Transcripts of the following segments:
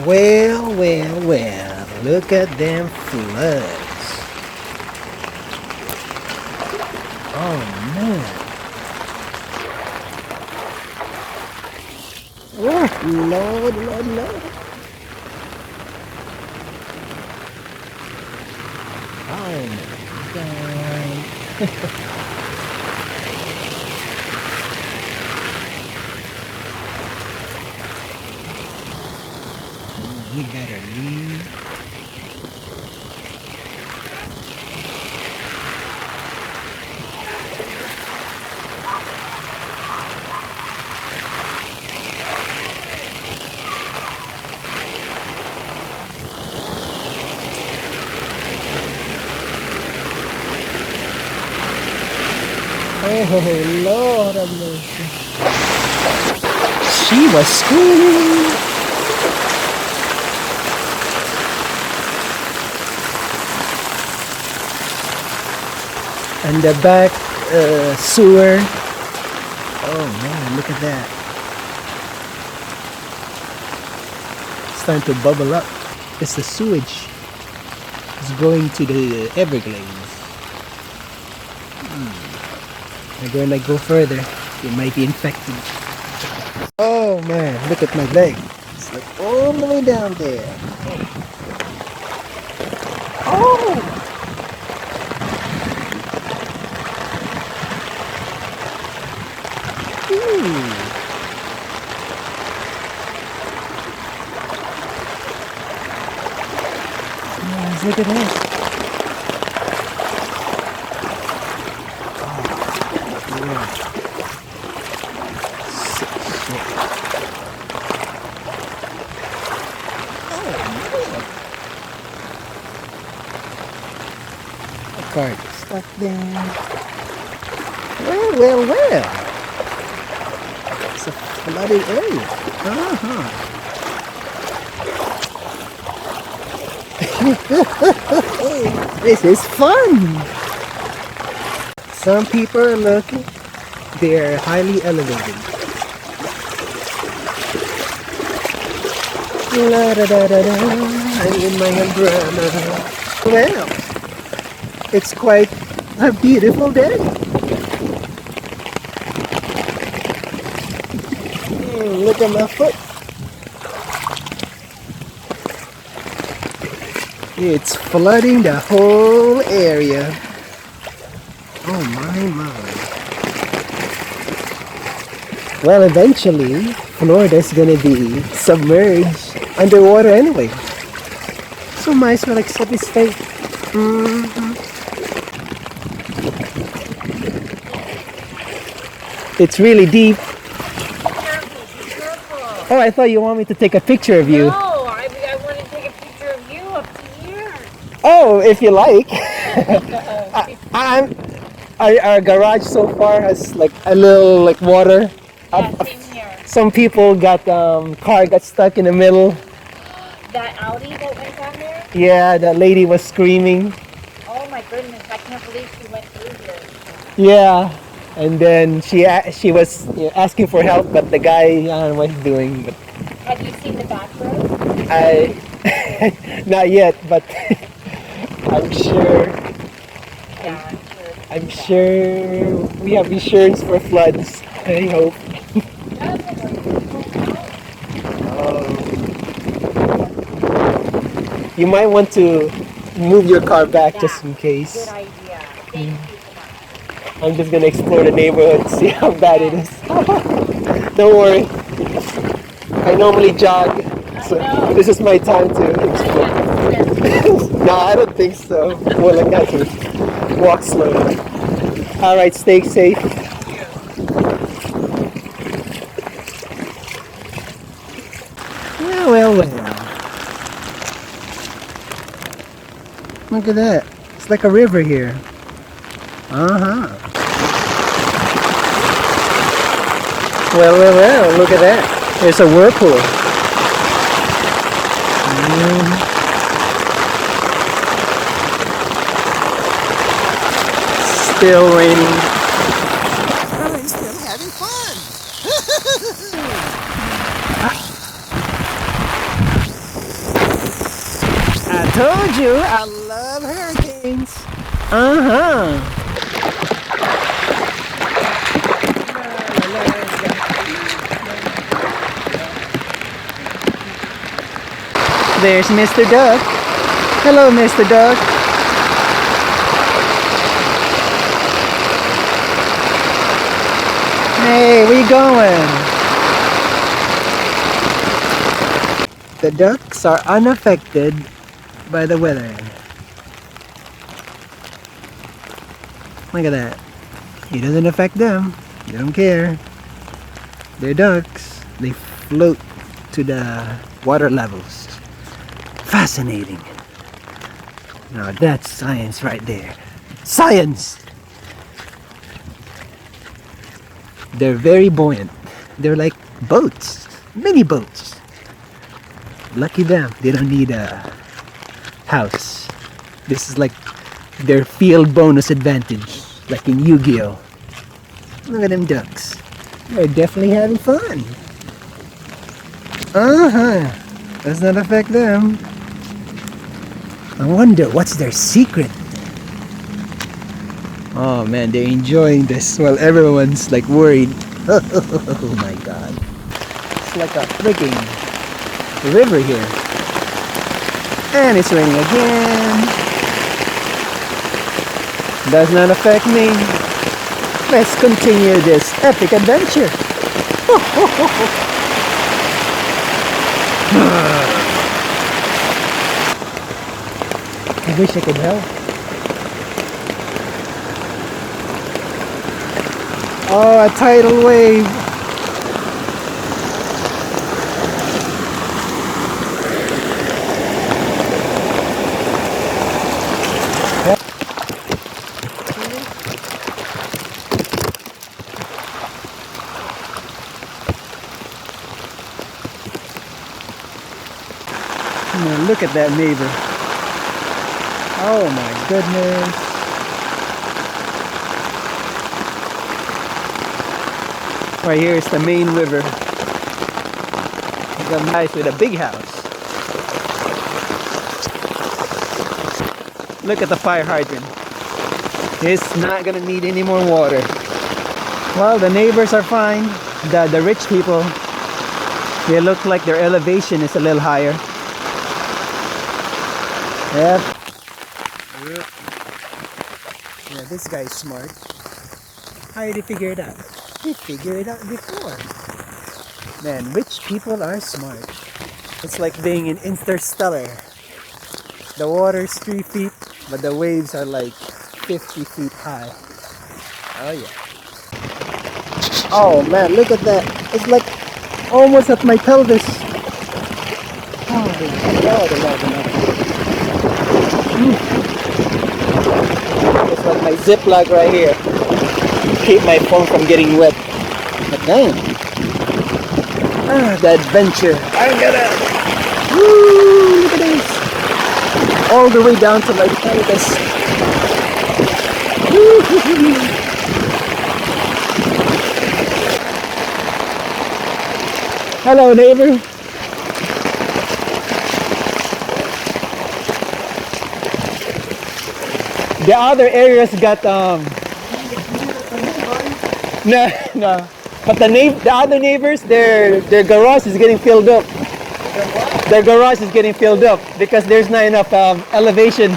Well, well, well, look at them floods. Oh man. Oh, Lord, Lord, Lord. Oh my God. We gotta leave. Oh, Lord have mercy. She was screaming. And the back sewer. Oh man, look at that. It's starting to bubble up. It's the sewage. It's going to the Everglades. And when I go further, it might be infected. Oh man, look at my leg. It's like all the way down there. Oh! Yes, look at this. Card stuck there. Well, well, well. It's a flooded area. This is fun. Some people are lucky. They're highly elevated. La da da da da. I'm in my umbrella. Well, it's quite a beautiful day. Look at my foot. It's flooding the whole area. Oh my, my. Well, eventually, Florida's gonna be submerged underwater anyway. So might as well accept its fate. It's really deep. Be careful. Oh, I thought you want me to take a picture of you. No, I want to take a picture of you up to here. Oh, if you like. Our garage so far has like a little like water. Yeah, same here. Some people got car got stuck in the middle. That Audi that went down there? Yeah, that lady was screaming. Oh my goodness, I can't believe she went through here. Yeah, and then she was asking for help, but the guy, I don't know what he's doing. But Have you seen the back road? I not yet, but I'm sure. Yeah, I'm sure we have insurance for floods. I hope. You might want to move your car back just in case. Good idea. Thank you so much. I'm just gonna explore the neighborhood, see how bad it is. Don't worry. I normally jog, so this is my time to explore. No, I don't think so. Well, like that to walk slowly. All right, stay safe. Well, well, well. Look at that. It's like a river here. Well, well, well, look at that. There's a whirlpool. Still raining. I'm still having fun. Told you I love hurricanes. Uh-huh. There's Mr. Duck. Hello, Mr. Duck. Hey, where you going? The ducks are unaffected by the weather. Look at that. It doesn't affect them. They don't care. They're ducks. They float to the water levels. Fascinating. Now that's science right there. Science! They're very buoyant. They're like boats. Mini boats. Lucky them. They don't need a house. This is like their field bonus advantage. Like in Yu-Gi-Oh! Look at them ducks. They're definitely having fun. Uh-huh. Does not affect them. I wonder what's their secret. Oh man, they're enjoying this while everyone's like worried. Oh my god. It's like a freaking river here. And it's raining again. Does not affect me. Let's continue this epic adventure. I wish I could help. Oh, a tidal wave. Oh, look at that neighbor. Oh my goodness. Right here is the main river. Got nice with a big house. Look at the fire hydrant. It's not gonna need any more water. Well, the neighbors are fine. The rich people, they look like their elevation is a little higher. Yep. Yeah, this guy's smart. How did he figure it out? He figured it out before. Man, rich people are smart. It's like being in Interstellar. The water's 3 feet, but the waves are like 50 feet high. Oh yeah. Oh man, look at that. It's like almost at my pelvis. Oh, it's like my Ziploc right here. Keep my phone from getting wet. But damn. Ah, the adventure. I'm gonna. Woo! Look at this. All the way down to my pelvis. Hello, neighbor. The other areas got no. But the other neighbors, their garage is getting filled up. Their garage is getting filled up because there's not enough elevation.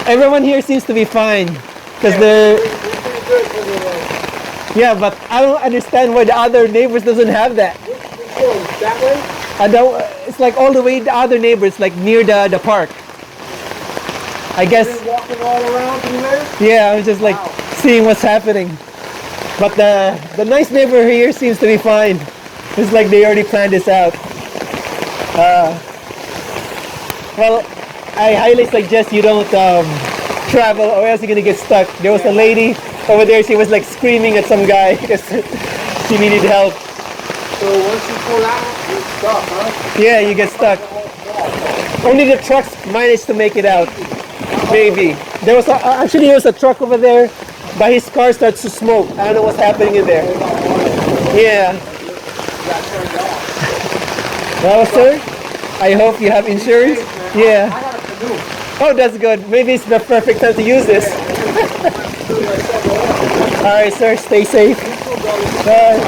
Everyone here seems to be fine because they're. Yeah, but I don't understand why the other neighbors doesn't have that. That way? I don't. It's like all the way the other neighbors, like near the park. I guess. Walking all around through there? Yeah, I'm just like seeing what's happening. But the nice neighbor here seems to be fine. It's like they already planned this out. Well, I highly suggest you don't travel or else you're gonna get stuck. There was a lady over there, she was like screaming at some guy because she needed help. So once you pull out, you're stuck, huh? Yeah, you get stuck. Only the trucks managed to make it out. Maybe. There was actually there was a truck over there, but his car starts to smoke. I don't know what's happening in there. Yeah. Well, sir, I hope you have insurance. Yeah. I got a canoe. Oh, that's good. Maybe it's the perfect time to use this. All right, sir. Stay safe. Bye.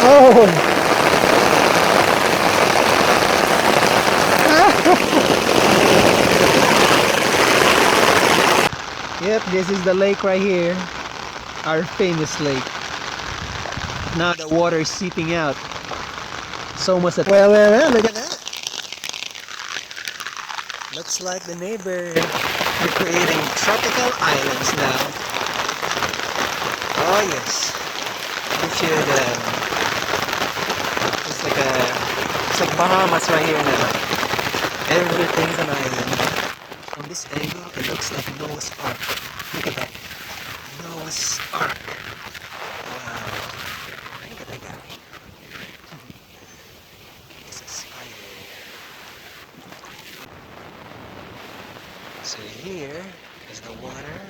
Oh. Yep, this is the lake right here. Our famous lake. Now the water is seeping out. So much that. Well, look at that. Looks like the neighbor are creating tropical islands now. Oh yes. We should. It's like Bahamas right here now. Everything's an island. From this angle, it looks like Noah's Ark. Look at that. Noah's Ark. Wow. Look at that guy. It's a spider. So here is the water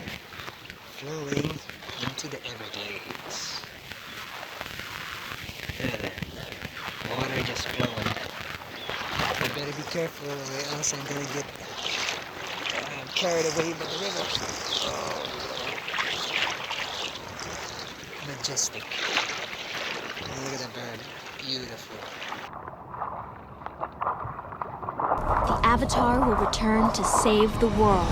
flowing into the Everglades. Water just flowing. I better be careful or else I'm gonna get carried away by the river. Oh, majestic. Look at the bird. Beautiful. The Avatar will return to save the world.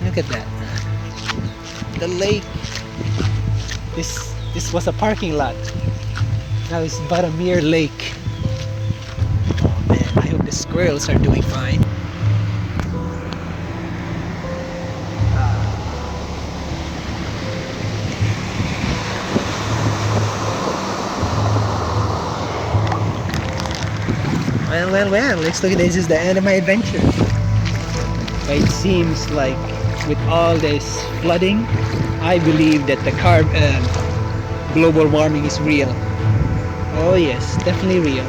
Look at that. The lake. This was a parking lot. Now it's but a mere lake. Oh man, I hope the squirrels are doing fine. Well, let's look at this. This is the end of my adventure. But it seems like with all this flooding, I believe that the global warming is real. Oh yes, definitely real.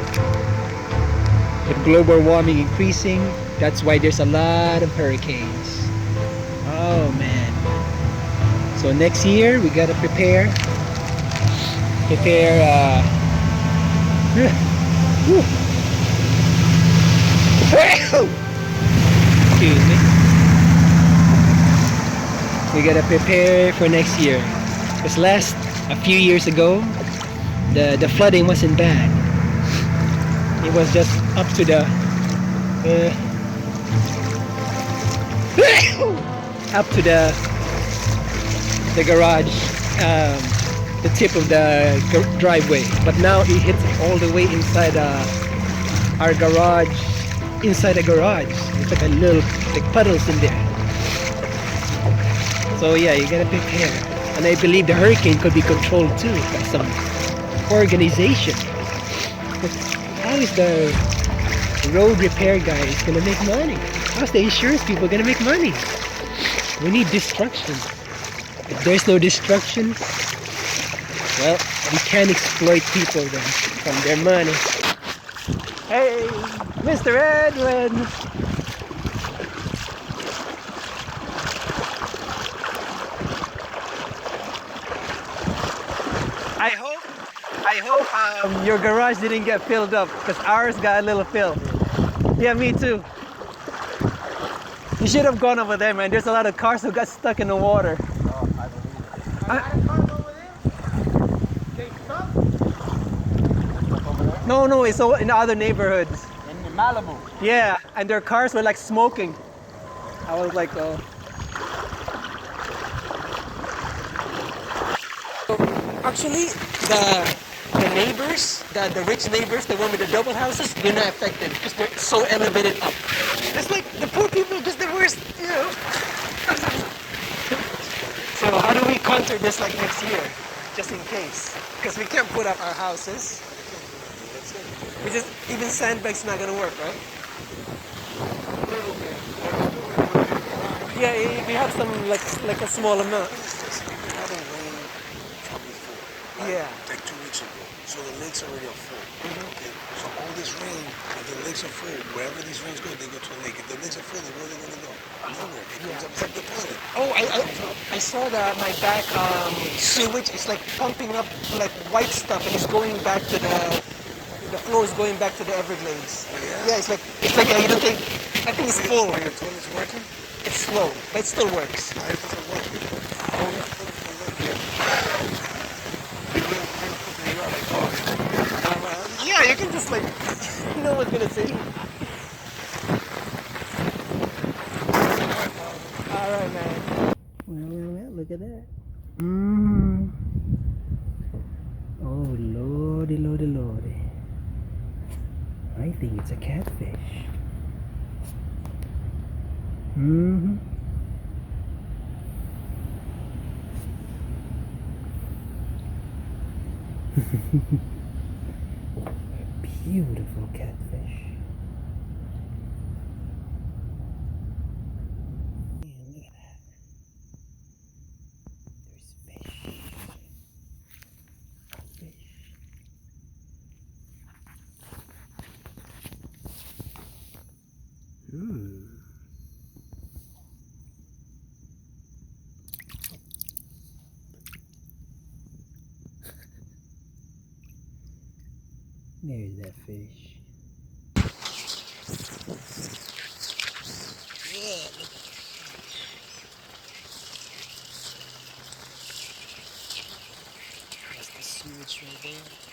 With global warming increasing, that's why there's a lot of hurricanes. Oh man. So next year we gotta prepare. Excuse me. We gotta prepare for next year. Because a few years ago, the flooding wasn't bad. It was just up to the garage, the tip of the driveway. But now it hits all the way inside our garage. Inside the garage, it's like a little puddles in there. So yeah, you gotta prepare. And I believe the hurricane could be controlled too by some organization. But how is the road repair guys gonna make money? How's the insurance people gonna make money? We need destruction. If there's no destruction, well, we can't exploit people then from their money. Hey, Mr. Edwin! I hope your garage didn't get filled up, because ours got a little filled. Yeah, me too. You should have gone over there, man. There's a lot of cars who got stuck in the water. Oh, I believe it. I had a car over there. They stuck? Over there? No, it's in the other neighborhoods. In Malibu. Yeah, and their cars were like smoking. I was like, oh. Actually, the neighbors, the rich neighbors, the one with the double houses, they're not affected because they're so elevated up. It's like the poor people, just the worst, you know. So how do we counter this like next year, just in case? Because we can't put up our houses. Even sandbags not gonna work, right? Yeah, we have some like a small amount. It hasn't rained from before. Yeah. Like 2 weeks ago. So the lakes already are full. Okay. So all this rain, if the lakes are full, wherever these rains go, they go to a lake. If the lakes are full, then where are they going to go? Nowhere. It comes up. It's like the planet. Oh, I saw that my back sewage is like pumping up like white stuff and it's going back to the flow is going back to the Everglades. Yeah? Yeah, it's like you don't think I think it's full. Are your toilets working? It's slow, but it still works. Why does it work? Yeah, you can just like no one's gonna say. All right, man. Well, look at that. Oh, lordy, lordy, lordy. I think it's a catfish. Beautiful catfish. Man, look at that. There's fish. Fish. There's that fish. Yeah, look at that. That's the sewage right there.